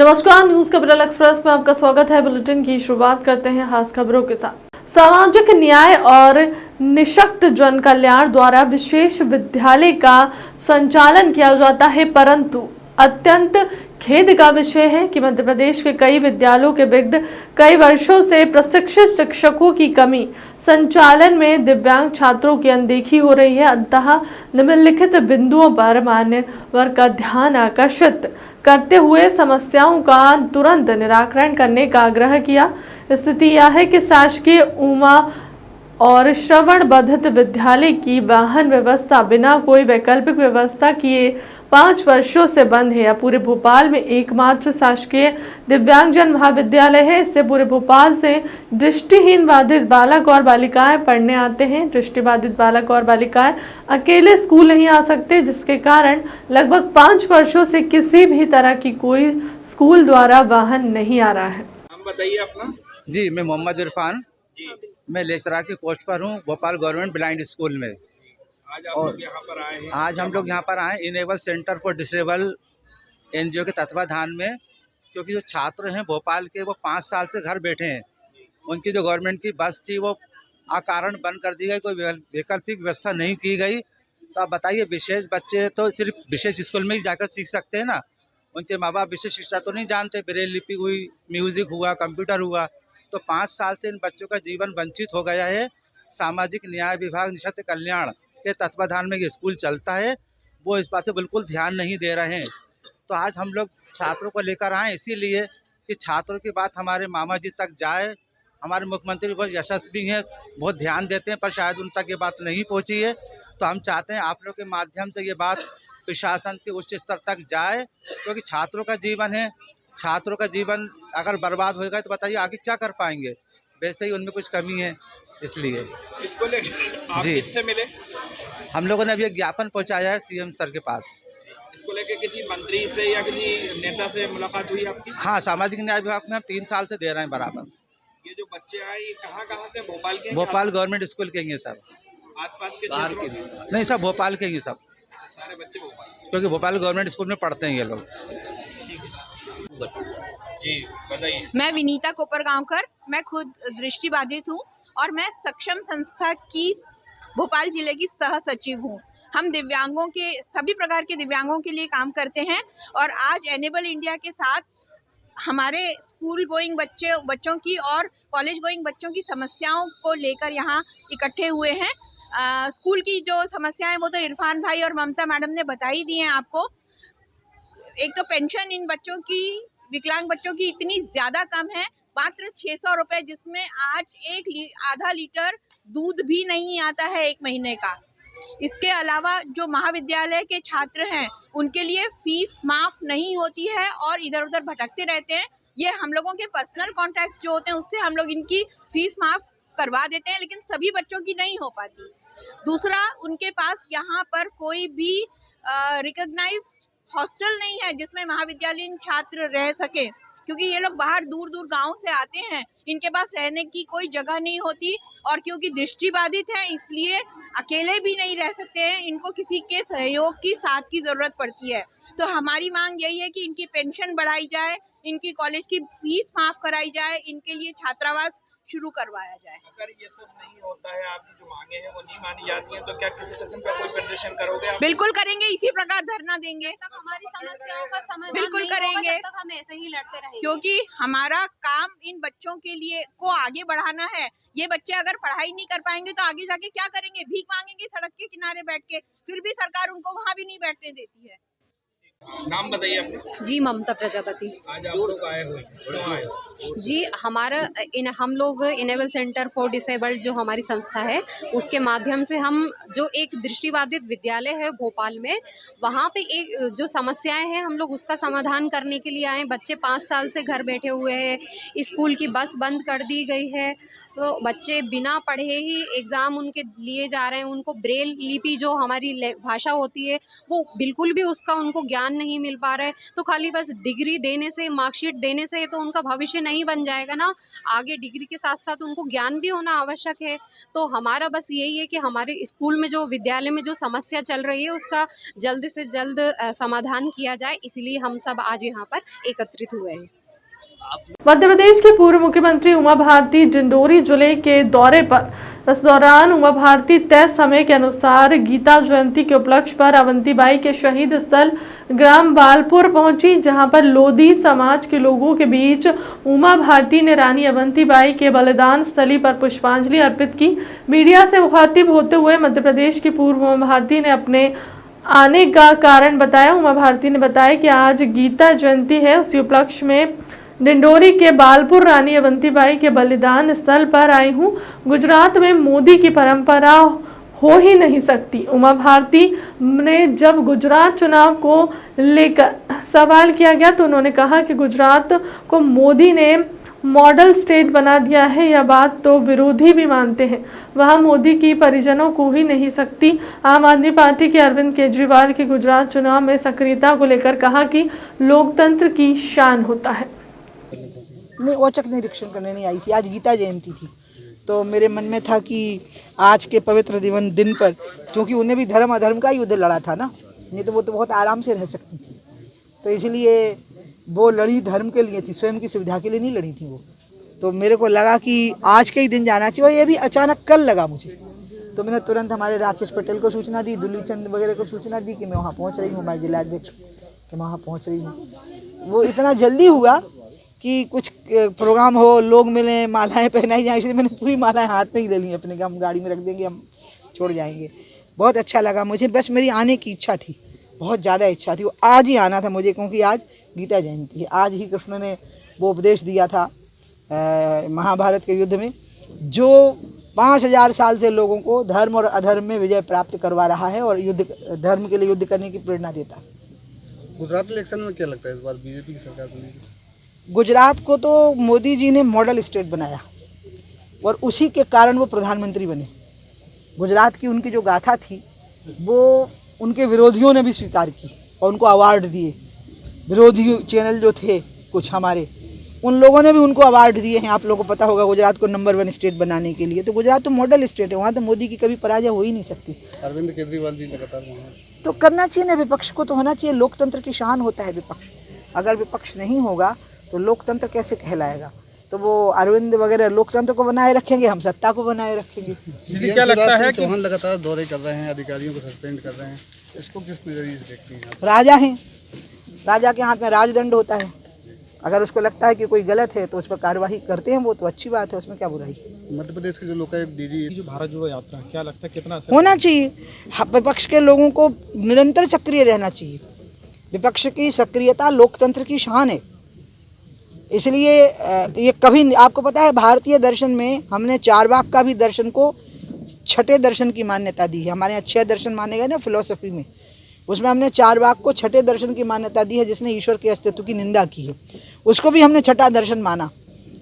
नमस्कार, news capital express में आपका स्वागत है। बुलेटिन की शुरुआत करते हैं खास खबरों के साथ। सामाजिक न्याय और निःशक्त जन कल्याण द्वारा विशेष विद्यालय का संचालन किया जाता है, परंतु अत्यंत खेद का विषय है कि मध्य प्रदेश के कई विद्यालयों के विरुद्ध कई वर्षों से प्रशिक्षित शिक्षकों की कमी, संचालन में दिव्यांग छात्रों की अनदेखी हो रही है। अंततः निम्नलिखित बिंदुओं पर मान्यवर का ध्यान आकर्षित करते हुए समस्याओं का तुरंत निराकरण करने का आग्रह किया। स्थिति यह है कि शासकीय उमा और श्रवण बद्धित विद्यालय की वाहन व्यवस्था बिना कोई वैकल्पिक व्यवस्था किए 5 वर्षों से बंद है। पूरे भोपाल में एकमात्र शासकीय दिव्यांगजन महाविद्यालय है। इससे पूरे भोपाल से दृष्टिहीन बाधित बालक और बालिकाएं पढ़ने आते हैं। दृष्टिबाधित बालक और बालिकाएं अकेले स्कूल नहीं आ सकते, जिसके कारण लगभग 5 वर्षों से किसी भी तरह की कोई स्कूल द्वारा वाहन नहीं आ रहा है। हम बताइए अपना। जी, मैं मोहम्मद इरफान, मैं लेसरा की पोस्ट पर हूँ, भोपाल गवर्नमेंट ब्लाइंड स्कूल में। आज आप लोग यहाँ पर आए हैं। आज हम लोग यहाँ पर आए enable centre for disable NGO के तत्वाधान में, क्योंकि जो छात्र हैं भोपाल के वो 5 साल से घर बैठे हैं। उनकी जो गवर्नमेंट की बस थी वो अकारण बंद कर दी गई, कोई वैकल्पिक व्यवस्था नहीं की गई। तो आप बताइए, विशेष बच्चे तो सिर्फ विशेष स्कूल में ही जाकर सीख सकते हैं ना, उनके माँ बाप विशेष शिक्षा तो नहीं जानते। ब्रेल लिपि हुई, म्यूजिक हुआ, कंप्यूटर हुआ, तो 5 साल से इन बच्चों का जीवन वंचित हो गया है। सामाजिक न्याय विभाग निःशक्त कल्याण के तत्वाधान में ये स्कूल चलता है, वो इस बात से बिल्कुल ध्यान नहीं दे रहे हैं। तो आज हम लोग छात्रों को लेकर आए इसीलिए कि छात्रों की बात हमारे मामा जी तक जाए। हमारे मुख्यमंत्री बहुत यशस्वी हैं, बहुत ध्यान देते हैं, पर शायद उन तक ये बात नहीं पहुंची है। तो हम चाहते हैं आप लोग के माध्यम से ये बात प्रशासन के उच्च स्तर तक जाए, क्योंकि छात्रों का जीवन है। छात्रों का जीवन अगर बर्बाद होएगा तो बताइए आगे क्या कर पाएंगे। वैसे ही उनमें कुछ कमी है, इसलिए। इसको लेकर आप किससे मिले? हम लोगों ने अभी एक ज्ञापन पहुंचाया है सीएम सर के पास। इसको लेकर किसी मंत्री से या किसी नेता से मुलाकात हुई आपकी? हाँ, सामाजिक न्याय विभाग में हम 3 साल से दे रहे हैं बराबर। ये जो बच्चे आए ये कहाँ से? भोपाल के? भोपाल गवर्नमेंट स्कूल के हैं सब। आसपास के क्षेत्रों? नहीं, सब भोपाल के ही सब, सारे बच्चे भोपाल, क्योंकि भोपाल गवर्नमेंट स्कूल में पढ़ते हैं ये लोग। जी बताइए। मैं विनीता कोपरगांवकर, मैं खुद दृष्टिबाधित हूँ और मैं सक्षम संस्था की भोपाल जिले की सह सचिव हूँ। हम दिव्यांगों के, सभी प्रकार के दिव्यांगों के लिए काम करते हैं और आज एनेबल इंडिया के साथ हमारे स्कूल गोइंग बच्चों की और कॉलेज गोइंग बच्चों की समस्याओं को लेकर यहाँ इकट्ठे हुए हैं। स्कूल की जो समस्याएं वो तो इरफान भाई और ममता मैडम ने बताई दी हैं आपको। एक तो पेंशन इन बच्चों की, विकलांग बच्चों की इतनी ज़्यादा कम है, मात्र 600 रुपये, जिसमें आज आधा लीटर दूध भी नहीं आता है 1 महीने का। इसके अलावा जो महाविद्यालय के छात्र हैं उनके लिए फीस माफ़ नहीं होती है और इधर उधर भटकते रहते हैं। ये हम लोगों के पर्सनल कॉन्टैक्ट्स जो होते हैं उससे हम लोग इनकी फीस माफ़ करवा देते हैं, लेकिन सभी बच्चों की नहीं हो पाती। दूसरा, उनके पास यहाँ पर कोई भी रिकॉग्नाइज्ड हॉस्टल नहीं है जिसमें महाविद्यालयीन छात्र रह सके, क्योंकि ये लोग बाहर दूर दूर गांव से आते हैं, इनके पास रहने की कोई जगह नहीं होती और क्योंकि दृष्टिबाधित हैं इसलिए अकेले भी नहीं रह सकते हैं, इनको किसी के सहयोग की साथ की ज़रूरत पड़ती है। तो हमारी मांग यही है कि इनकी पेंशन बढ़ाई जाए, इनकी कॉलेज की फीस माफ़ कराई जाए, इनके लिए छात्रावास शुरू करवाया जाए। अगर ये सब नहीं होता है, आपकी जो मांगे हैं वो नहीं मानी जाती हैं, तो क्या किसी स्टेशन पर कोई प्रदर्शन करोगे आप? बिल्कुल करेंगे, इसी प्रकार धरना देंगे, हमारी समस्याओं का समाधान बिल्कुल नहीं होगा, करेंगे, तब तक हम ऐसे ही लड़ते रहेंगे। क्योंकि हमारा काम इन बच्चों के लिए को आगे बढ़ाना है। ये बच्चे अगर पढ़ाई नहीं कर पाएंगे तो आगे जाके क्या करेंगे? भीख मांगेंगे सड़क के किनारे बैठ के, फिर भी सरकार उनको वहाँ भी नहीं बैठने देती है। नाम बताइए अपने। जी, ममता प्रजापति। आज आप लोग आए हुए, क्यों आए? जी, हम लोग इनेबल सेंटर फॉर डिसेबल्ड जो हमारी संस्था है उसके माध्यम से हम जो एक दृष्टिबाधित विद्यालय है भोपाल में, वहाँ पे एक जो समस्याएं हैं हम लोग उसका समाधान करने के लिए आए। बच्चे 5 साल से घर बैठे हुए हैं, स्कूल की बस बंद कर दी गई है, तो बच्चे बिना पढ़े ही एग्ज़ाम उनके लिए जा रहे हैं। उनको ब्रेल लिपि जो हमारी भाषा होती है वो बिल्कुल भी उसका उनको ज्ञान नहीं मिल पा रहा है। तो खाली बस डिग्री देने से, मार्कशीट देने से तो उनका भविष्य नहीं बन जाएगा ना, आगे डिग्री के साथ साथ उनको ज्ञान भी होना आवश्यक है। तो हमारा बस यही है कि हमारे स्कूल में जो विद्यालय में जो समस्या चल रही है उसका जल्द से जल्द समाधान किया जाए, इसलिए हम सब आज यहाँ पर एकत्रित हुए हैं। मध्य प्रदेश की पूर्व मुख्यमंत्री उमा भारती डिंडोरी जिले के दौरे पर। इस दौरान उमा भारती तय समय के अनुसार गीता जयंती के उपलक्ष्य पर अवंतीबाई के शहीद स्थल ग्राम बालपुर पहुंची, जहां पर लोधी समाज के लोगों के बीच उमा भारती ने रानी अवंतीबाई के बलिदान स्थली पर पुष्पांजलि अर्पित की। मीडिया से मुखातिब होते हुए मध्य प्रदेश की पूर्व उमा भारती ने अपने आने का कारण बताया। उमा भारती ने बताया कि आज गीता जयंती है, उसी उपलक्ष्य में डिंडोरी के बालपुर रानी अवंतीबाई के बलिदान स्थल पर आई हूँ। गुजरात में मोदी की परंपरा हो ही नहीं सकती। उमा भारती ने जब गुजरात चुनाव को लेकर सवाल किया गया तो उन्होंने कहा कि गुजरात को मोदी ने मॉडल स्टेट बना दिया है, यह बात तो विरोधी भी मानते हैं। वह मोदी की परिजनों को ही नहीं सकती। आम आदमी पार्टी के अरविंद केजरीवाल की गुजरात चुनाव में सक्रियता को लेकर कहा कि लोकतंत्र की शान होता है। नहीं, औचक निरीक्षण करने नहीं आई थी। आज गीता जयंती थी तो मेरे मन में था कि आज के पवित्र दिन पर, क्योंकि उन्हें भी धर्म अधर्म का युद्ध लड़ा था ना, नहीं तो वो तो बहुत आराम से रह सकती थी। तो इसलिए वो लड़ी धर्म के लिए थी, स्वयं की सुविधा के लिए नहीं लड़ी थी वो। तो मेरे को लगा कि आज के ही दिन जाना चाहिए, और ये भी अचानक कल लगा मुझे। तो मैंने तुरंत हमारे राकेश पटेल को सूचना दी, दुल्ली चंद वगैरह को सूचना दी कि मैं वहाँ पहुँच रही हूँ, हमारे जिलाध्यक्ष कि मैं वहाँ पहुँच रही हूँ। वो इतना जल्दी हुआ कि कुछ प्रोग्राम हो, लोग मिलें, मालाएं पहनाई जाए, इसलिए मैंने पूरी मालाएं हाथ में ही ले ली अपने, कि हम गाड़ी में रख देंगे, हम छोड़ जाएंगे। बहुत अच्छा लगा मुझे, बस मेरी आने की इच्छा थी, बहुत ज़्यादा इच्छा थी। वो आज ही आना था मुझे, क्योंकि आज गीता जयंती है। आज ही कृष्ण ने वो उपदेश दिया था महाभारत के युद्ध में, जो 5000 साल से लोगों को धर्म और अधर्म में विजय प्राप्त करवा रहा है और युद्ध धर्म के लिए युद्ध करने की प्रेरणा देता है। गुजरात इलेक्शन में क्या लगता है इस बार बीजेपी की सरकार बनेगी? गुजरात को तो मोदी जी ने मॉडल स्टेट बनाया और उसी के कारण वो प्रधानमंत्री बने। गुजरात की उनकी जो गाथा थी वो उनके विरोधियों ने भी स्वीकार की और उनको अवार्ड दिए। विरोधी चैनल जो थे कुछ हमारे, उन लोगों ने भी उनको अवार्ड दिए हैं। आप लोगों को पता होगा गुजरात को नंबर 1 स्टेट बनाने के लिए। तो गुजरात तो मॉडल स्टेट है, वहाँ तो मोदी की कभी पराजय हो ही नहीं सकती। अरविंद केजरीवाल जी लगातार तो करना चाहिए ना, विपक्ष को तो होना चाहिए। लोकतंत्र की शान होता है विपक्ष। अगर विपक्ष नहीं होगा तो लोकतंत्र कैसे कहलाएगा? तो वो अरविंद वगैरह लोकतंत्र को बनाए रखेंगे, हम सत्ता को बनाए रखेंगे। क्या लगता है कि चौहान लगातार दौरे कर रहे हैं, अधिकारियों को सस्पेंड कर रहे हैं, इसको किस नजरिए से देखती हैं आप? राजा हैं, राजा के हाथ में राजदंड होता है। अगर उसको लगता है कि कोई गलत है तो उस पर कार्रवाई करते हैं, वो तो अच्छी बात है, उसमें क्या बुराई। मध्य प्रदेश के जो लोकायुक्त डीजी जो भारत जोड़ो यात्रा क्या लगता है कितना होना चाहिए? विपक्ष के लोगों को निरंतर सक्रिय रहना चाहिए। विपक्ष की सक्रियता लोकतंत्र की शान है। इसलिए ये कभी, आपको पता है भारतीय दर्शन में हमने चारवाक का भी दर्शन को छठे दर्शन की मान्यता दी है। हमारे यहाँ 6 दर्शन माने गए ना फिलोसफी में, उसमें हमने चारवाक को छठे दर्शन की मान्यता दी है। जिसने ईश्वर के अस्तित्व की निंदा की है उसको भी हमने छठा दर्शन माना,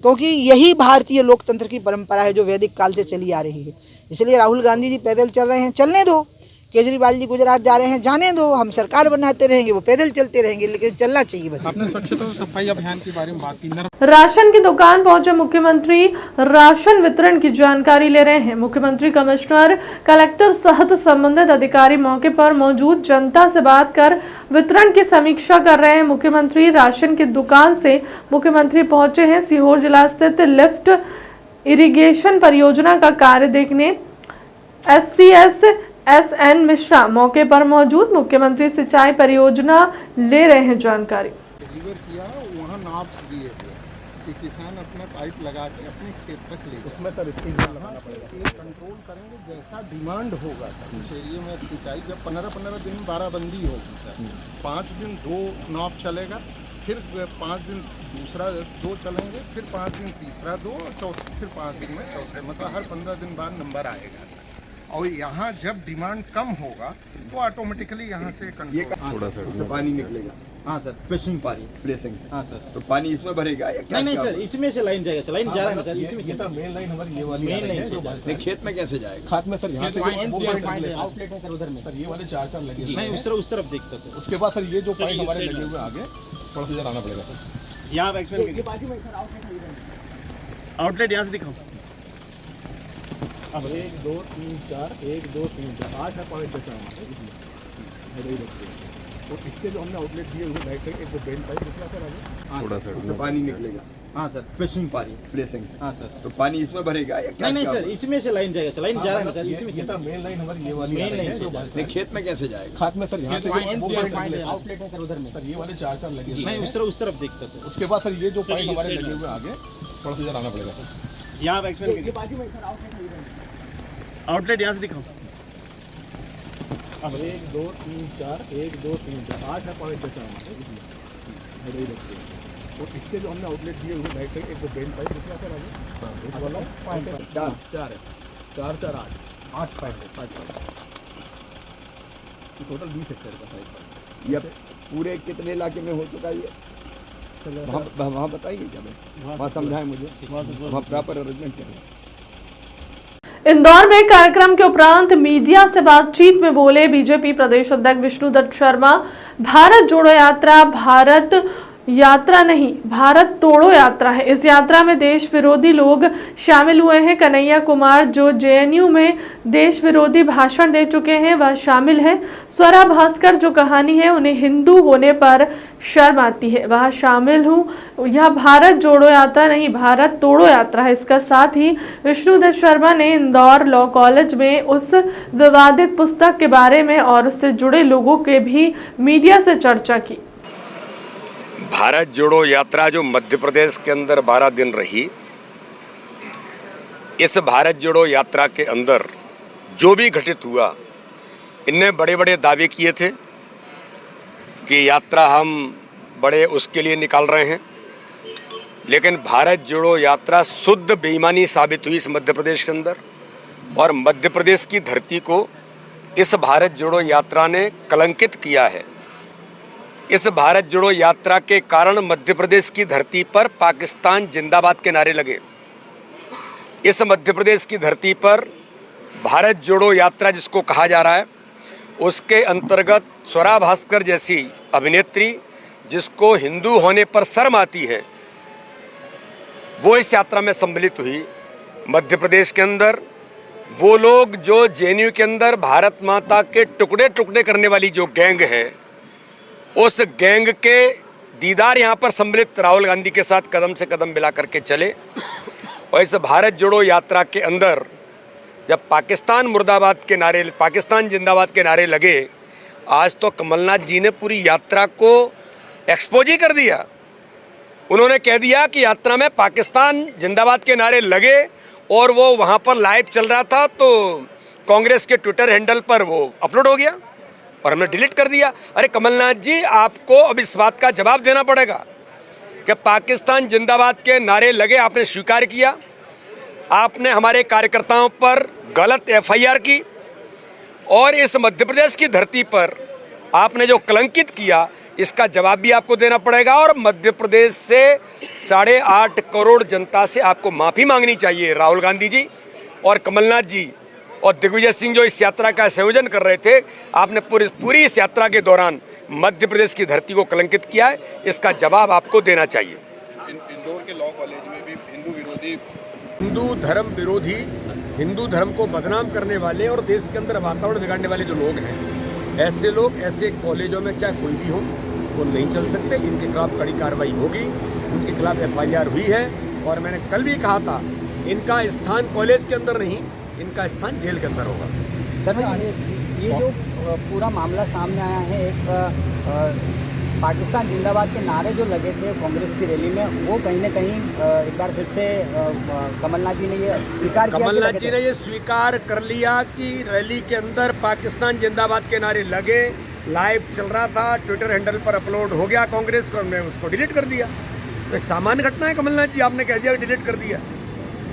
क्योंकि यही भारतीय लोकतंत्र की परंपरा है जो वैदिक काल से चली आ रही है। इसलिए राहुल गांधी जी पैदल चल रहे हैं, चलने दो। केजरीवाल जी गुजरात जा रहे हैं, जाने दो। हम सरकार बनाते रहेंगे, वो पैदल चलते रहेंगे, लेकिन चलना चाहिए बस। आपने स्वच्छता और सफाई अभियान के बारे में बात की। राशन की दुकान पहुंचे मुख्यमंत्री राशन वितरण की जानकारी ले रहे हैं। मुख्यमंत्री, कमिश्नर, कलेक्टर सहित संबंधित अधिकारी मौके पर मौजूद जनता से बात कर वितरण की समीक्षा कर रहे हैं। मुख्यमंत्री राशन की दुकान से मुख्यमंत्री पहुंचे हैं। सीहोर जिला स्थित लिफ्ट इरिगेशन परियोजना का कार्य देखने SCS SN मिश्रा मौके पर मौजूद। मुख्यमंत्री सिंचाई परियोजना ले रहे हैं जानकारी। डिलीवर किया, वहाँ नाप्स दिए थे कि किसान अपना पाइप लगा के अपने खेत तक ले, उसमें सर कंट्रोल करेंगे जैसा डिमांड होगा सर। उस एरिया में सिंचाई जब 15-15 दिन 12 बंदी होगी सर, 5 दिन 2 नाप चलेगा, फिर 5 दिन दूसरा 2 चलेंगे, फिर 5 दिन तीसरा 2, फिर 5 दिन में चौथे, मतलब हर 15 दिन बाद नंबर आएगा सर। और यहाँ जब डिमांड कम होगा तो ऑटोमेटिकली यहाँ से कंट्रोल थोड़ा सा उससे पानी निकलेगा। हाँ सर, फिशिंग पानी फ्रेसिंग। हाँ सर, तो पानी इसमें भरेगा या क्या? नहीं सर, इसमें से लाइन जाएगा। लाइन जा रहा है सर, इसमें से मेन लाइन हमारी ये वाली मेन लाइन से नहीं, खेत में कैसे जाएगा? खाद में सर यहाँ से आउटलेट है सर, उधर में सर ये वाले 4 लगे नहीं, उस तरफ देख सकते हैं। उसके बाद सर ये जो पाइप हमारे लगे हुए आगे थोड़ा सा आना पड़ेगा सर। यहाँ आउटलेट यहाँ से दिखाओ। अब 1 2 3 4 1 2 3 4 8 है पॉइंट बचा हमारे। तो इसके जो हमने आउटलेट दिए हुए बैठ एक वो बेल्ट पाइप निकला सर आगे थोड़ा सा उससे पानी निकलेगा। हाँ सर फिशिंग पानी फ्लेसिंग। हाँ सर तो पानी इसमें भरेगा या क्या? नहीं सर इसमें से लाइन जाएगा, लाइन जा रहा है सर इसमें से। मेन लाइन हमारी ये वाली मेन लाइन से नहीं, खेत में कैसे जाएगा? खाद में सर यहाँ से आउटलेट है सर उधर में। सर ये वाले 4 लगे हुए नहीं हैं। उस तरफ देख सकते हैं। उसके बाद सर ये जो पाइप हमारे लगे हुए आगे थोड़ा सा इधर आना पड़ेगा सर। यहाँ आउटलेट यहाँ से दिखाओ। अब 1 2 3 4 1 2 3 4 8 है पॉइंट बचा हमारे। तो इसके जो हमने आउटलेट दिए हुए बैठ एक वो बेल्ट पाइप निकला सर आगे। एक वाला पॉइंट 4 है 4 4 8 पाइप है। टोटल 20 हेक्टेयर का साइड। ये पूरे कितने इलाके में हो चुका है ये? वहाँ बताइए क्या भाई, वहाँ समझाएं मुझे, वहाँ प्रॉपर अरेंजमेंट क्या है? इंदौर में कार्यक्रम के उपरांत मीडिया से बातचीत में बोले बीजेपी प्रदेश अध्यक्ष विष्णुदत्त शर्मा, भारत जोड़ो यात्रा भारत यात्रा नहीं, भारत तोड़ो यात्रा है। इस यात्रा में देश विरोधी लोग शामिल हुए हैं। कन्हैया कुमार जो जेएनयू में देश विरोधी भाषण दे चुके हैं वह शामिल है। स्वरा भास्कर जो कहानी है उन्हें हिंदू होने पर शर्म आती है वह शामिल हूँ। यह भारत जोड़ो यात्रा नहीं, भारत तोड़ो यात्रा है। इसका साथ ही विष्णुदत्त शर्मा ने इंदौर लॉ कॉलेज में उस विवादित पुस्तक के बारे में और उससे जुड़े लोगों के भी मीडिया से चर्चा की। भारत जोड़ो यात्रा जो मध्य प्रदेश के अंदर 12 दिन रही, इस भारत जोड़ो यात्रा के अंदर जो भी घटित हुआ, इनने बड़े बड़े दावे किए थे कि यात्रा हम बड़े उसके लिए निकाल रहे हैं, लेकिन भारत जोड़ो यात्रा शुद्ध बेईमानी साबित हुई इस मध्य प्रदेश के अंदर। और मध्य प्रदेश की धरती को इस भारत जोड़ो यात्रा ने कलंकित किया है। इस भारत जोड़ो यात्रा के कारण मध्य प्रदेश की धरती पर पाकिस्तान जिंदाबाद के नारे लगे। इस मध्य प्रदेश की धरती पर भारत जोड़ो यात्रा जिसको कहा जा रहा है, उसके अंतर्गत स्वरा भास्कर जैसी अभिनेत्री जिसको हिंदू होने पर शर्म आती है, वो इस यात्रा में सम्मिलित हुई। मध्य प्रदेश के अंदर वो लोग जो जेएनयू के अंदर भारत माता के टुकड़े टुकड़े करने वाली जो गैंग है, उस गैंग के दीदार यहाँ पर सम्मिलित राहुल गांधी के साथ कदम से कदम मिला करके चले। और इस भारत जोड़ो यात्रा के अंदर जब पाकिस्तान मुर्दाबाद के नारे, पाकिस्तान जिंदाबाद के नारे लगे, आज तो कमलनाथ जी ने पूरी यात्रा को एक्सपोज ही कर दिया। उन्होंने कह दिया कि यात्रा में पाकिस्तान जिंदाबाद के नारे लगे और वो वहाँ पर लाइव चल रहा था, तो कांग्रेस के ट्विटर हैंडल पर वो अपलोड हो गया और हमने डिलीट कर दिया। अरे कमलनाथ जी, आपको अब इस बात का जवाब देना पड़ेगा कि पाकिस्तान जिंदाबाद के नारे लगे, आपने स्वीकार किया, आपने हमारे कार्यकर्ताओं पर गलत एफआईआर की और इस मध्य प्रदेश की धरती पर आपने जो कलंकित किया, इसका जवाब भी आपको देना पड़ेगा। और मध्य प्रदेश से 8.5 करोड़ जनता से आपको माफ़ी मांगनी चाहिए, राहुल गांधी जी और कमलनाथ जी और दिग्विजय सिंह जो इस यात्रा का संयोजन कर रहे थे। आपने पूरी इस यात्रा के दौरान मध्य प्रदेश की धरती को कलंकित किया है, इसका जवाब आपको देना चाहिए। इंदौर के लॉ कॉलेज में भी हिंदू धर्म विरोधी, हिंदू धर्म को बदनाम करने वाले और देश के अंदर वातावरण बिगाड़ने वाले जो लोग हैं, ऐसे लोग ऐसे कॉलेजों में चाहे कोई भी हो, वो नहीं चल सकते। इनके खिलाफ कड़ी कार्रवाई होगी, उनके खिलाफ एफआईआर हुई है। और मैंने कल भी कहा था, इनका स्थान कॉलेज के अंदर नहीं, इनका स्थान जेल के अंदर होगा। सर, ये जो पूरा मामला सामने आया है, एक पाकिस्तान जिंदाबाद के नारे जो लगे थे कांग्रेस की रैली में, वो कहीं ना कहीं एक बार फिर से कमलनाथ जी ने ये स्वीकार किया। कमलनाथ जी ने ये स्वीकार कर लिया कि रैली के अंदर पाकिस्तान जिंदाबाद के नारे लगे, लाइव चल रहा था, ट्विटर हैंडल पर अपलोड हो गया कांग्रेस को, हमने उसको डिलीट कर दिया। तो सामान्य घटना है कमलनाथ जी, आपने कह दिया डिलीट कर दिया,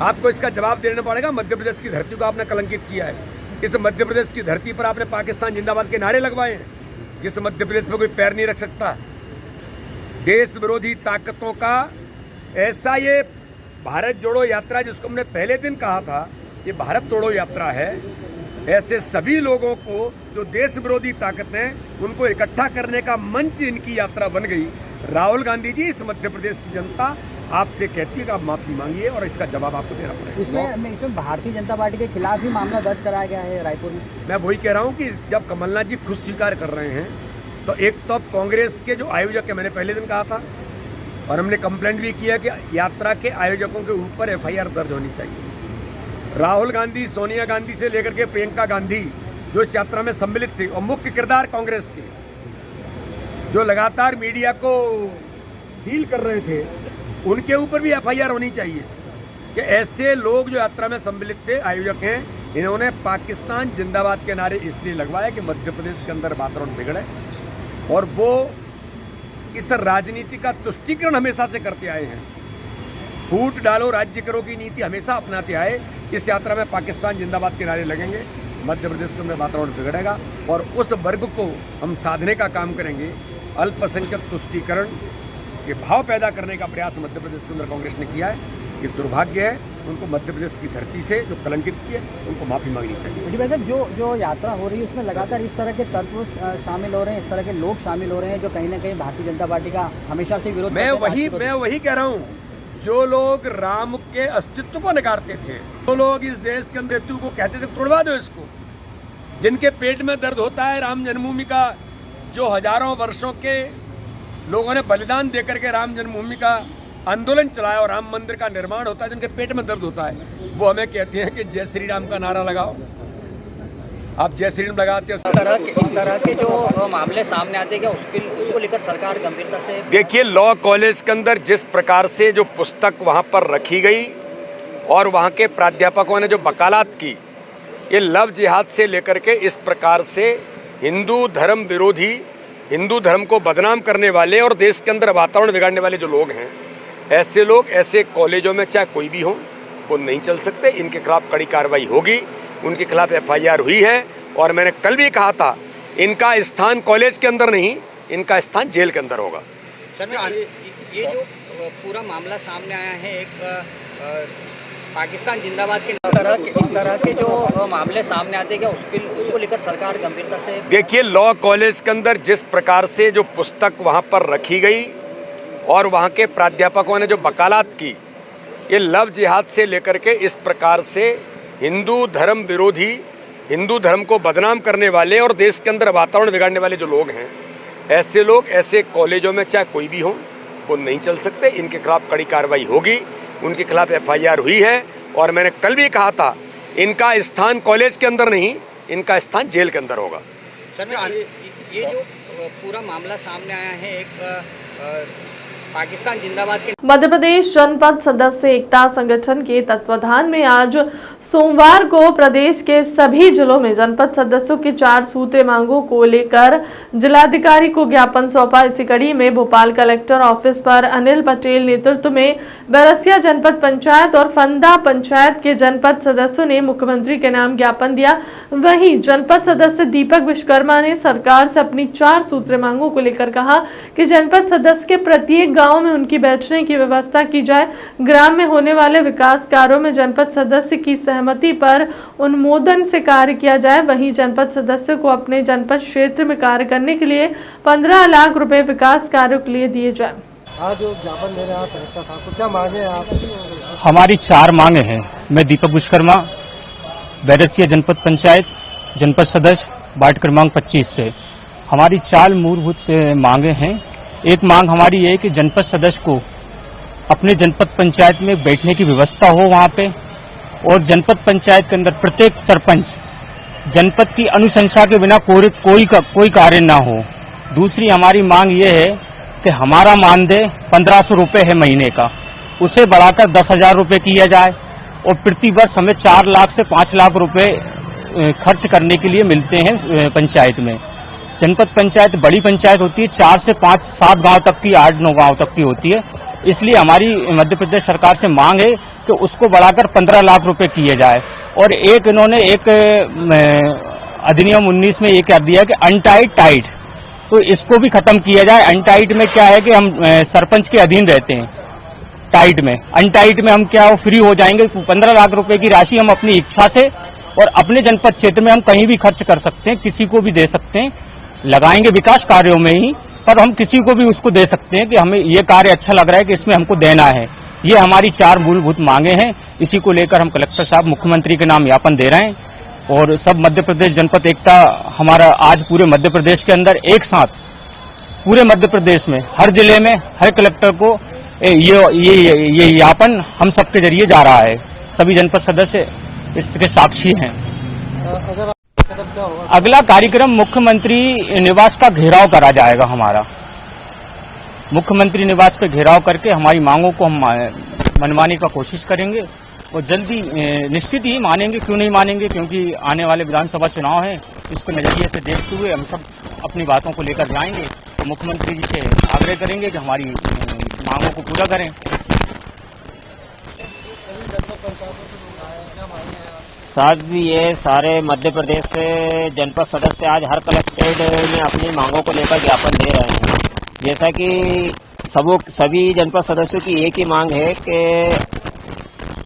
आपको इसका जवाब देना पड़ेगा। मध्य प्रदेश की धरती को आपने कलंकित किया है। इस मध्य प्रदेश की धरती पर आपने पाकिस्तान जिंदाबाद के नारे लगवाए हैं, जिस मध्य प्रदेश में कोई पैर नहीं रख सकता। देश विरोधी ताकतों का ऐसा ये भारत जोड़ो यात्रा, जिसको हमने पहले दिन कहा था ये भारत तोड़ो यात्रा है, ऐसे सभी लोगों को जो देश विरोधी ताकत हैं, उनको इकट्ठा करने का मंच इनकी यात्रा बन गई। राहुल गांधी जी, इस मध्य प्रदेश की जनता आपसे कहती है कि आप माफ़ी मांगिए और इसका जवाब आपको देना पड़ेगा। इसमें भारतीय जनता पार्टी के खिलाफ ही मामला दर्ज कराया गया है रायपुर में। मैं वही कह रहा हूँ कि जब कमलनाथ जी खुद स्वीकार कर रहे हैं तो एक तो अब कांग्रेस के जो आयोजक है, मैंने पहले दिन कहा था और हमने कंप्लेंट भी किया कि यात्रा के आयोजकों के ऊपर FIR दर्ज होनी चाहिए। राहुल गांधी, सोनिया गांधी से लेकर के प्रियंका गांधी जो इस यात्रा में सम्मिलित थे और मुख्य किरदार कांग्रेस के जो लगातार मीडिया को डील कर रहे थे, उनके ऊपर भी FIR होनी चाहिए कि ऐसे लोग जो यात्रा में सम्मिलित थे, आयोजक हैं, इन्होंने पाकिस्तान जिंदाबाद के नारे इसलिए लगवाए कि मध्य प्रदेश के अंदर वातावरण बिगड़े और वो इस राजनीति का तुष्टीकरण हमेशा से करते आए हैं। फूट डालो राज्य करो की नीति हमेशा अपनाते आए। इस यात्रा में पाकिस्तान जिंदाबाद के नारे लगेंगे, मध्य प्रदेश के अंदर वातावरण बिगड़ेगा और उस वर्ग को हम साधने का काम करेंगे। अल्पसंख्यक तुष्टीकरण के भाव पैदा करने का प्रयास मध्य प्रदेश के अंदर कांग्रेस ने किया है। ये दुर्भाग्य है, उनको मध्य प्रदेश की धरती से जो कलंकित किए उनको माफ़ी मांगनी चाहिए। जो यात्रा हो रही है उसमें लगातार इस तरह के तत्व शामिल हो रहे हैं, इस तरह के लोग शामिल हो रहे हैं जो कहीं ना कहीं भारतीय जनता पार्टी का हमेशा से विरोध। मैं वही कह रहा हूँ, जो लोग राम के अस्तित्व को नकारते थे, जो लोग इस देश के अस्तित्व को कहते थे तोड़वा दो इसको, जिनके पेट में दर्द होता है राम जन्मभूमि का, जो हजारों वर्षों के लोगों ने बलिदान देकर के राम जन्मभूमि का आंदोलन चलाया और राम मंदिर का निर्माण होता है, जिनके पेट में दर्द होता है, वो हमें कहते हैं कि जय श्री राम का नारा लगाओ। आप जय श्री राम लगाते हो। इस तरह के जो मामले सामने आते हैं उसको लेकर सरकार गंभीरता से देखिए, लॉ कॉलेज के अंदर जिस प्रकार से जो पुस्तक वहाँ पर रखी गई और वहाँ के प्राध्यापकों ने जो वकालत की, ये लव जिहाद से लेकर के इस प्रकार से हिंदू धर्म विरोधी, हिंदू धर्म को बदनाम करने वाले और देश के अंदर वातावरण बिगाड़ने वाले जो लोग हैं, ऐसे लोग ऐसे कॉलेजों में चाहे कोई भी हो वो नहीं चल सकते। इनके खिलाफ कड़ी कार्रवाई होगी, उनके खिलाफ FIR हुई है और मैंने कल भी कहा था इनका स्थान कॉलेज के अंदर नहीं, इनका स्थान जेल के अंदर होगा। सर, ये जो पूरा मामला सामने आया है, एक पाकिस्तान जिंदाबाद के इस तरह के जो मामले सामने आते हैं उसको लेकर सरकार गंभीरता से देखिए, लॉ कॉलेज के अंदर जिस प्रकार से जो पुस्तक वहाँ पर रखी गई और वहाँ के प्राध्यापकों ने जो वकालत की, ये लव जिहाद से लेकर के इस प्रकार से हिंदू धर्म विरोधी, हिंदू धर्म को बदनाम करने वाले और देश के अंदर वातावरण बिगाड़ने वाले जो लोग हैं, ऐसे लोग ऐसे कॉलेजों में चाहे कोई भी हो वो नहीं चल सकते। इनके खिलाफ कड़ी कार्रवाई होगी, उनके खिलाफ FIR हुई है और मैंने कल भी कहा था इनका स्थान कॉलेज के अंदर नहीं, इनका स्थान जेल के अंदर होगा। सर, ये जो पूरा मामला सामने आया है, एक पाकिस्तान जिंदाबाद के मध्य प्रदेश जनपद सदस्य एकता संगठन के तत्वाधान में आज सोमवार को प्रदेश के सभी जिलों में जनपद सदस्यों की 4 सूत्रीय मांगों को लेकर जिलाधिकारी को ज्ञापन सौंपा। इसी कड़ी में भोपाल कलेक्टर ऑफिस पर अनिल पटेल नेतृत्व में बैरसिया जनपद पंचायत और फंदा पंचायत के जनपद सदस्यों ने मुख्यमंत्री के नाम ज्ञापन दिया। वहीं जनपद सदस्य दीपक विश्वकर्मा ने सरकार से अपनी 4 सूत्रीय मांगों को लेकर कहा कि जनपद सदस्य के प्रत्येक गाँव में उनकी बैठने की व्यवस्था की जाए, ग्राम में होने वाले विकास कार्यों में जनपद सदस्य की सहमति पर अनुमोदन से कार्य किया जाए। वहीं जनपद सदस्य को अपने जनपद क्षेत्र में कार्य करने के लिए 15 लाख रुपए विकास कार्यों के लिए दिए जाए। आज जो ज्ञापन दे रहे हैं कलेक्टर साहब को, क्या मांगे हैं आप? हमारी 4 मांगे हैं। मैं दीपक विश्वकर्मा, बैरसिया जनपद पंचायत, जनपद सदस्य वार्ड क्रमांक 25 से। हमारी 4 मूलभूत मांगे हैं। एक मांग हमारी है कि जनपद सदस्य को अपने जनपद पंचायत में बैठने की व्यवस्था हो वहां पे, और जनपद पंचायत के अंदर प्रत्येक सरपंच जनपद की अनुशंसा के बिना कोई कार्य ना हो। दूसरी हमारी मांग ये है कि हमारा मानदेय 1500 रुपए है महीने का, उसे बढ़ाकर 10,000 रुपए किया जाए और प्रति वर्ष हमें 4 लाख से 5 लाख रुपए खर्च करने के लिए मिलते हैं पंचायत में। जनपद पंचायत बड़ी पंचायत होती है, 4 से 5, 7 गांव तक की, 8-9 गांव तक की होती है। इसलिए हमारी मध्य प्रदेश सरकार से मांग है कि उसको बढ़ाकर 15 लाख रुपए किए जाए। और एक इन्होंने एक अधिनियम 19 में ये कर दिया कि अनटाइड टाइड, तो इसको भी खत्म किया जाए। अनटाइड में क्या है कि हम सरपंच के अधीन रहते हैं, टाइड में, अनटाइड में हम क्या फ्री हो जाएंगे। 15 लाख रुपए की राशि हम अपनी इच्छा से और अपने जनपद क्षेत्र में हम कहीं भी खर्च कर सकते हैं, किसी को भी दे सकते हैं, लगाएंगे विकास कार्यों में ही, पर हम किसी को भी उसको दे सकते हैं कि हमें ये कार्य अच्छा लग रहा है कि इसमें हमको देना है। ये हमारी 4 मूलभूत मांगे हैं। इसी को लेकर हम कलेक्टर साहब मुख्यमंत्री के नाम ज्ञापन दे रहे हैं और सब मध्य प्रदेश जनपद एकता हमारा आज पूरे मध्य प्रदेश के अंदर एक साथ पूरे मध्य प्रदेश में हर जिले में हर कलेक्टर को ये ज्ञापन हम सबके जरिए जा रहा है। सभी जनपद सदस्य इसके साक्षी हैं। अगला कार्यक्रम मुख्यमंत्री निवास का घेराव करा जाएगा। हमारा मुख्यमंत्री निवास पे घेराव करके हमारी मांगों को हम मनवाने का कोशिश करेंगे और जल्दी निश्चित ही मानेंगे। क्यों नहीं मानेंगे, क्योंकि आने वाले विधानसभा चुनाव हैं। इसको नजरिए से देखते हुए हम सब अपनी बातों को लेकर जाएंगे। मुख्यमंत्री जी से आग्रह करेंगे कि हमारी मांगों को पूरा करें। साथ भी ये सारे मध्य प्रदेश से जनपद सदस्य आज हर कलेक्ट्रेट में अपनी मांगों को लेकर ज्ञापन दे रहे हैं। जैसा कि सभी जनपद सदस्यों की एक ही मांग है कि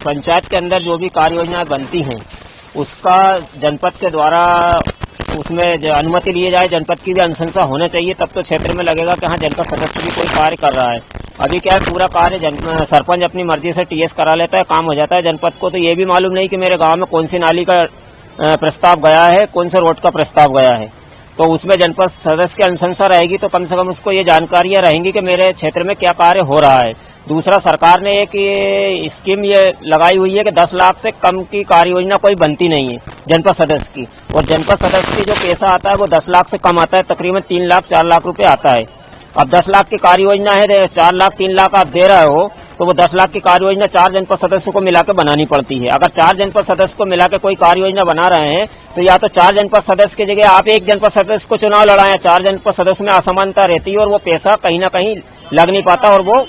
पंचायत के अंदर जो भी कार्य योजनाएं बनती हैं उसका जनपद के द्वारा उसमें जो अनुमति लिए जाए, जनपद की भी अनुशंसा होना चाहिए। तब तो क्षेत्र में लगेगा कि हाँ जनपद सदस्य भी कोई कार्य कर रहा है। अभी क्या है, पूरा कार्य सरपंच अपनी मर्जी से टीएस करा लेता है, काम हो जाता है। जनपद को तो ये भी मालूम नहीं कि मेरे गांव में कौन सी नाली का प्रस्ताव गया है, कौन से रोड का प्रस्ताव गया है। तो उसमें जनपद सदस्य की अनुशंसा रहेगी तो कम से कम उसको ये जानकारियां रहेंगी कि मेरे क्षेत्र में क्या कार्य हो रहा है। दूसरा, सरकार ने एक स्कीम ये लगाई हुई है कि 10 लाख से कम की कार्य योजना कोई बनती नहीं है जनपद सदस्य की, और जनपद सदस्य की जो पैसा आता है वो 10 लाख से कम आता है, तकरीबन 3 लाख 4 लाख रुपए आता है। अब 10 लाख की कार्य योजना है, 4 लाख 3 लाख आप दे रहे हो तो वो 10 लाख की कार्य योजना 4 जनपद सदस्यों को मिलाकर बनानी पड़ती है। अगर 4 जनपद सदस्य को मिलाकर कोई कार्य योजना बना रहे हैं तो या तो 4 जनपद सदस्य की जगह आप एक जनपद सदस्य को चुनाव लड़ाएं। 4 जनपद सदस्य में असमानता रहती है और वो पैसा कहीं ना कहीं लग नहीं पाता और वो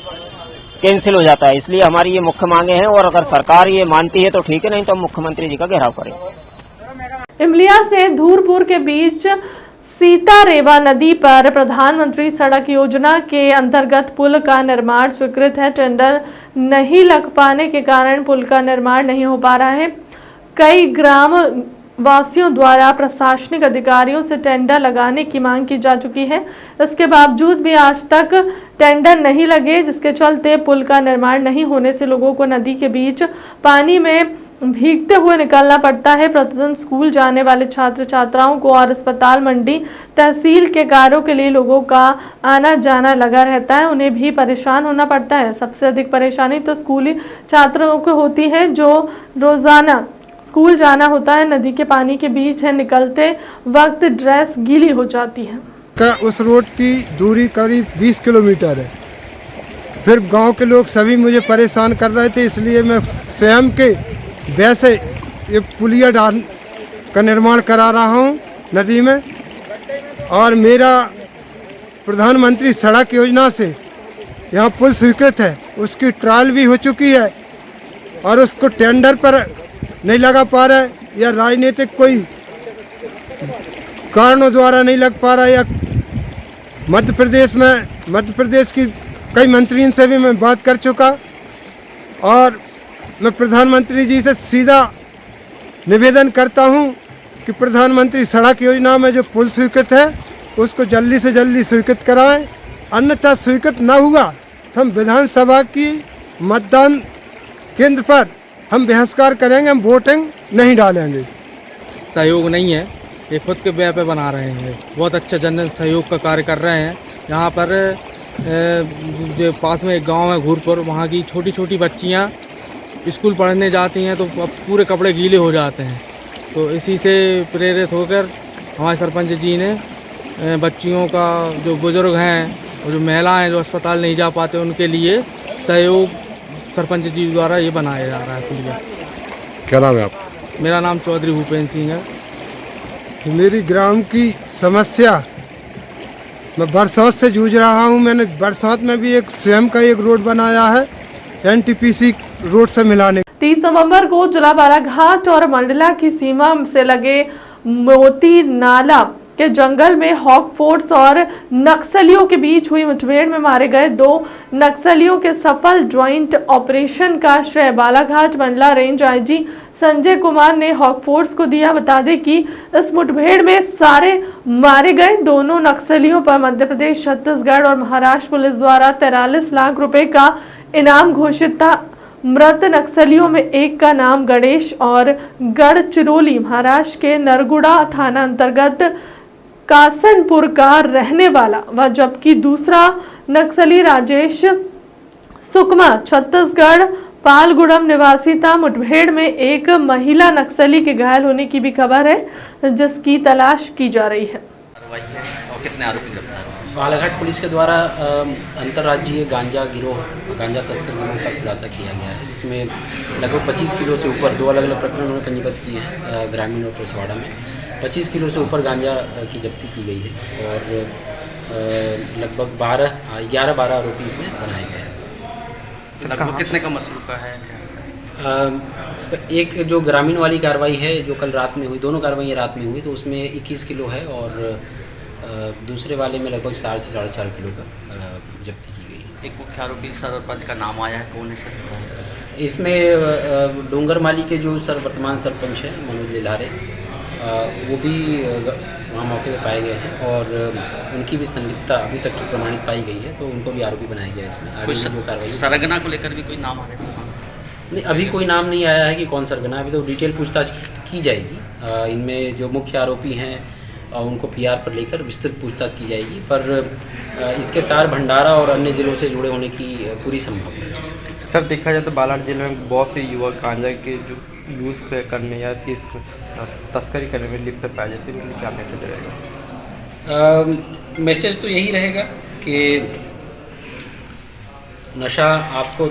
कैंसिल हो जाता है। इसलिए हमारी ये मुख्य मांगे हैं और अगर सरकार ये मानती है तो ठीक है, नहीं तो हम मुख्यमंत्री जी का घेराव करेंगे। इमलिया से धूरपुर के बीच सीता रेवा नदी पर प्रधानमंत्री सड़क योजना के अंतर्गत पुल का निर्माण स्वीकृत है। टेंडर नहीं लग पाने के कारण पुल का निर्माण नहीं हो पा रहा है। कई ग्राम वासियों द्वारा प्रशासनिक अधिकारियों से टेंडर लगाने की मांग की जा चुकी है। इसके बावजूद भी आज तक टेंडर नहीं लगे, जिसके चलते पुल का निर्माण नहीं होने से लोगों को नदी के बीच पानी में भीगते हुए निकलना पड़ता है। प्रतिदिन स्कूल जाने वाले छात्र छात्राओं को और अस्पताल, मंडी, तहसील के कार्यों के लिए लोगों का आना जाना लगा रहता है। उन्हें भी परेशान होना पड़ता है। सबसे अधिक परेशानी तो स्कूली छात्रों को होती है जो रोजाना स्कूल जाना होता है। नदी के पानी के बीच है, निकलते वक्त ड्रेस गीली हो जाती है। उस रोड की दूरी करीब 20 किलोमीटर है। फिर गांव के लोग सभी मुझे परेशान कर रहे थे, इसलिए मैं स्वयं के वैसे ये पुलिया डाल का निर्माण करा रहा हूँ नदी में। और मेरा प्रधानमंत्री सड़क योजना से यहाँ पुल स्वीकृत है, उसकी ट्रायल भी हो चुकी है और उसको टेंडर पर नहीं लगा पा रहा है या राजनीतिक कोई कारणों द्वारा नहीं लग पा रहा है। या मध्य प्रदेश की कई मंत्रियों से भी मैं बात कर चुका और मैं प्रधानमंत्री जी से सीधा निवेदन करता हूं कि प्रधानमंत्री सड़क योजना में जो पुल स्वीकृत है उसको जल्दी से जल्दी स्वीकृत कराएं। अन्यथा स्वीकृत न हुआ तो हम विधानसभा की मतदान केंद्र पर हम बहिष्कार करेंगे, हम वोटिंग नहीं डालेंगे। सहयोग नहीं है, ये खुद के व्यय पे बना रहे हैं। बहुत अच्छा जन सहयोग का कार्य कर रहे हैं। यहाँ पर जो पास में एक गांव है घूरपुर, वहाँ की छोटी छोटी बच्चियाँ स्कूल पढ़ने जाती हैं तो पूरे कपड़े गीले हो जाते हैं। तो इसी से प्रेरित होकर हमारे सरपंच जी ने बच्चियों का, जो बुजुर्ग हैं और जो महिलाएं जो अस्पताल नहीं जा पाते, उनके लिए सहयोग सरपंच जी द्वारा ये बनाया जा रहा है पुलिया। क्या नाम है आप? मेरा नाम चौधरी भूपेंद्र सिंह है। मेरी ग्राम की समस्या मैं बरसात से जूझ रहा हूँ। मैंने बरसात में भी एक स्वयं का एक रोड बनाया है एनटीपीसी रोड से मिलाने। 30 नवंबर को जिला बालाघाट और मंडला की सीमा से लगे मोती नाला के जंगल में हॉक फोर्स और नक्सलियों के बीच हुई मुठभेड़ में मारे गए 2 नक्सलियों के सफल ज्वाइंट ऑपरेशन का श्रेय बालाघाट मंडला रेंज आईजी संजय कुमार ने हॉक फोर्स को दिया। बता दें कि इस मुठभेड़ में सारे मारे गए दोनों नक्सलियों पर मध्य प्रदेश, छत्तीसगढ़ और महाराष्ट्र पुलिस द्वारा 43 लाख रुपए का इनाम घोषित था। मृत नक्सलियों में एक का नाम गणेश और गढ़चिरौली महाराष्ट्र के नरगुड़ा थाना अंतर्गत कासनपुर का रहने वाला व जबकि दूसरा नक्सली राजेश सुकमा छत्तीसगढ़ पालगुड़म निवासी था। मुठभेड़ में एक महिला नक्सली के घायल होने की भी खबर है जिसकी तलाश की जा रही है। और कितने आरोपी गिरफ्तार हुए? बालाघाट पुलिस के द्वारा अंतर्राज्यीय गांजा तस्कर गिरोह का खुलासा किया गया है, जिसमें लगभग 25 किलो से ऊपर 2 अलग अलग प्रकरण उन्होंने पंजीबद्ध किए हैं। ग्रामीण और पुलिसवाड़ा में 25 किलो से ऊपर गांजा की जब्ती की गई है और लगभग 11-12 आरोपी इसमें बनाए गए हैं। लगभग कितने का मसरूका है? एक जो ग्रामीण वाली कार्रवाई है जो कल रात में हुई, दोनों कार्रवाई रात में हुई, तो उसमें 21 किलो है और दूसरे वाले में लगभग 4 से 4.5 किलो का जब्ती की गई। एक मुख्य आरोपी सरपंच का नाम आया है, कौन है सर? इसमें डोंगरमाली के जो वर्तमान सरपंच हैं मनोज लिलारे, वो भी वहाँ मौके पर पाए गए हैं और उनकी भी संलिप्तता अभी तक जो प्रमाणित पाई गई है, तो उनको भी आरोपी बनाया गया है। इसमें आगे जो कार्रवाई सरगना को लेकर भी कोई नाम आ रहा है? नहीं, अभी कोई नाम नहीं आया है कि कौन सरगना, अभी तो डिटेल पूछताछ की जाएगी। इनमें जो मुख्य आरोपी हैं उनको पीआर पर लेकर विस्तृत पूछताछ की जाएगी, पर इसके तार भंडारा और अन्य जिलों से जुड़े होने की पूरी संभावना है। सर देखा जाए तो बालाघाट जिले में बहुत से युवक गांजा के जो यूज़ करने या इसकी तस्करी करने में लिप्त पाए जाते हैं, क्या मैसेज रहेगा? मैसेज तो यही रहेगा कि नशा आपको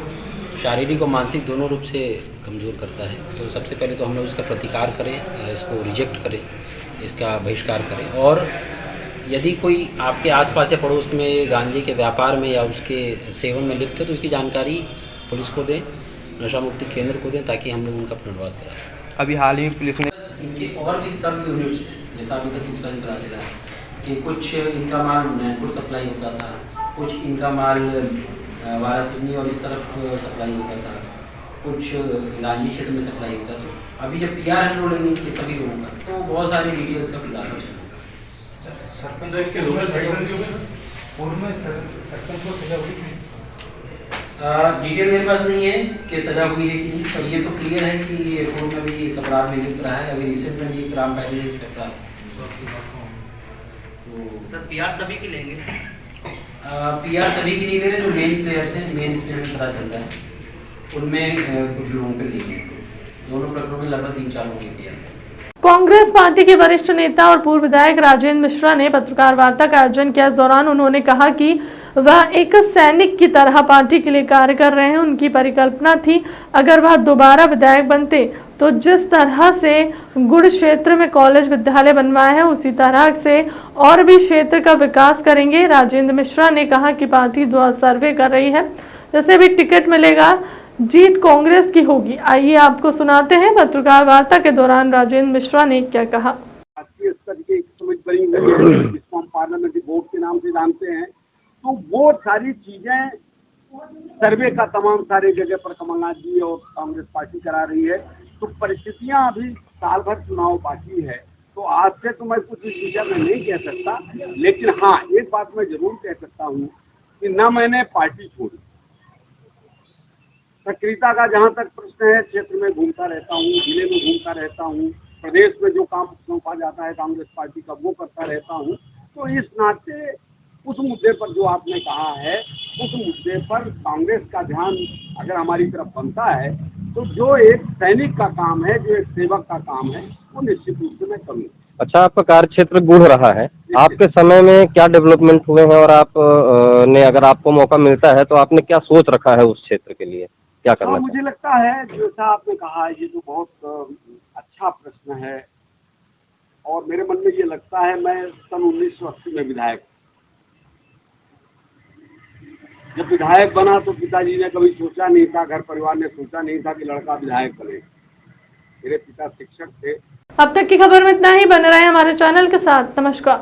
शारीरिक और मानसिक दोनों रूप से कमज़ोर करता है, तो सबसे पहले तो हम लोग इसका प्रतिकार करें, इसको रिजेक्ट करें, इसका बहिष्कार करें। और यदि कोई आपके आसपास या पड़ोस में गांजे के व्यापार में या उसके सेवन में लिप्त है तो उसकी जानकारी पुलिस को दें, नशा मुक्ति केंद्र को दें, ताकि हम लोग उनका पुनर्वास करा सकें। अभी हाल ही में पुलिस ने इनके और भी सब यूनिट्स जैसा अभी तक नुकसान करा दे रहा है कि कुछ इनका माल नैनपुर सप्लाई होता था, कुछ इनका माल वारासिवनी और इस तरफ सप्लाई होता था, कुछ लांजी क्षेत्र में सप्लाई होता था। अभी जब पीआर हम लोग लेंगे इनके सभी लोगों का, तो बहुत सारी डिटेल्स का खुलासा हो। डिटेल मेरे पास नहीं है कि सजा हुई है कि नहीं, पर ये तो क्लियर है कि कोर्ट में भी इस अपराध में लिप्त रहा है। अभी रिसेंट में भी एक राम पैदल इस अपराध तो सर पीआर सभी की लेंगे? पीआर सभी की नहीं ले रहे, जो मेन प्लेयर्स हैं, मेन इसमें हमें पता चल रहा है उनमें कुछ लोगों पे लेंगे। दोनों प्रकरणों में लगभग 3-4 लोगों की पीआर है। कांग्रेस पार्टी के वरिष्ठ नेता और पूर्व विधायक राजेंद्र मिश्रा ने पत्रकार वार्ता का आयोजन किया। इस दौरान उन्होंने कहा कि वह एक सैनिक की तरह पार्टी के लिए कार्य कर रहे हैं। उनकी परिकल्पना थी अगर वह दोबारा विधायक बनते तो जिस तरह से गुड़ क्षेत्र में कॉलेज विद्यालय बनवाए हैं उसी तरह से और भी क्षेत्र का विकास करेंगे। राजेंद्र मिश्रा ने कहा कि पार्टी द्वारा सर्वे कर रही है, जैसे भी टिकट मिलेगा जीत कांग्रेस की होगी। आइए आपको सुनाते हैं पत्रकार वार्ता के दौरान राजेंद्र मिश्रा ने क्या कहा। राष्ट्रीय स्तर की एक समिति बनी हुई है जिसको हम पार्लियामेंट्री बोर्ड के नाम से जानते हैं, तो वो सारी चीजें सर्वे का तमाम सारे जगह पर कमलनाथ जी और कांग्रेस पार्टी करा रही है। तो परिस्थितियां अभी साल भर चुनाव बाकी है, तो आज से तो मैं कुछ इस विषय में नहीं कह सकता, लेकिन हाँ एक बात मैं जरूर कह सकता हूँ कि न मैंने पार्टी छोड़ी। सक्रियता का जहाँ तक प्रश्न है, क्षेत्र में घूमता रहता हूँ, जिले में घूमता रहता हूँ, प्रदेश में जो काम सौंपा जाता है कांग्रेस पार्टी का वो करता रहता हूँ। तो इस नाते उस मुद्दे पर जो आपने कहा है, उस मुद्दे पर कांग्रेस का ध्यान अगर हमारी तरफ बनता है तो जो एक सैनिक का काम है, जो एक सेवक का काम है, वो निश्चित रूप से मैं करूँगा। अच्छा, आपका कार्य क्षेत्र गुड़ रहा है, आपके समय में क्या डेवलपमेंट हुए हैं और आप ने अगर आपको मौका मिलता है तो आपने क्या सोच रखा है उस क्षेत्र के लिए, क्या करना है? मुझे लगता है जैसा आपने कहा है, ये तो बहुत अच्छा प्रश्न है और मेरे मन में ये लगता है, मैं सन 1980 में विधायक, जब विधायक बना तो पिताजी ने कभी सोचा नहीं था, घर परिवार ने सोचा नहीं था कि लड़का विधायक बने। मेरे पिता शिक्षक थे। अब तक की खबर में इतना ही। बने रहे हमारे चैनल के साथ। नमस्कार।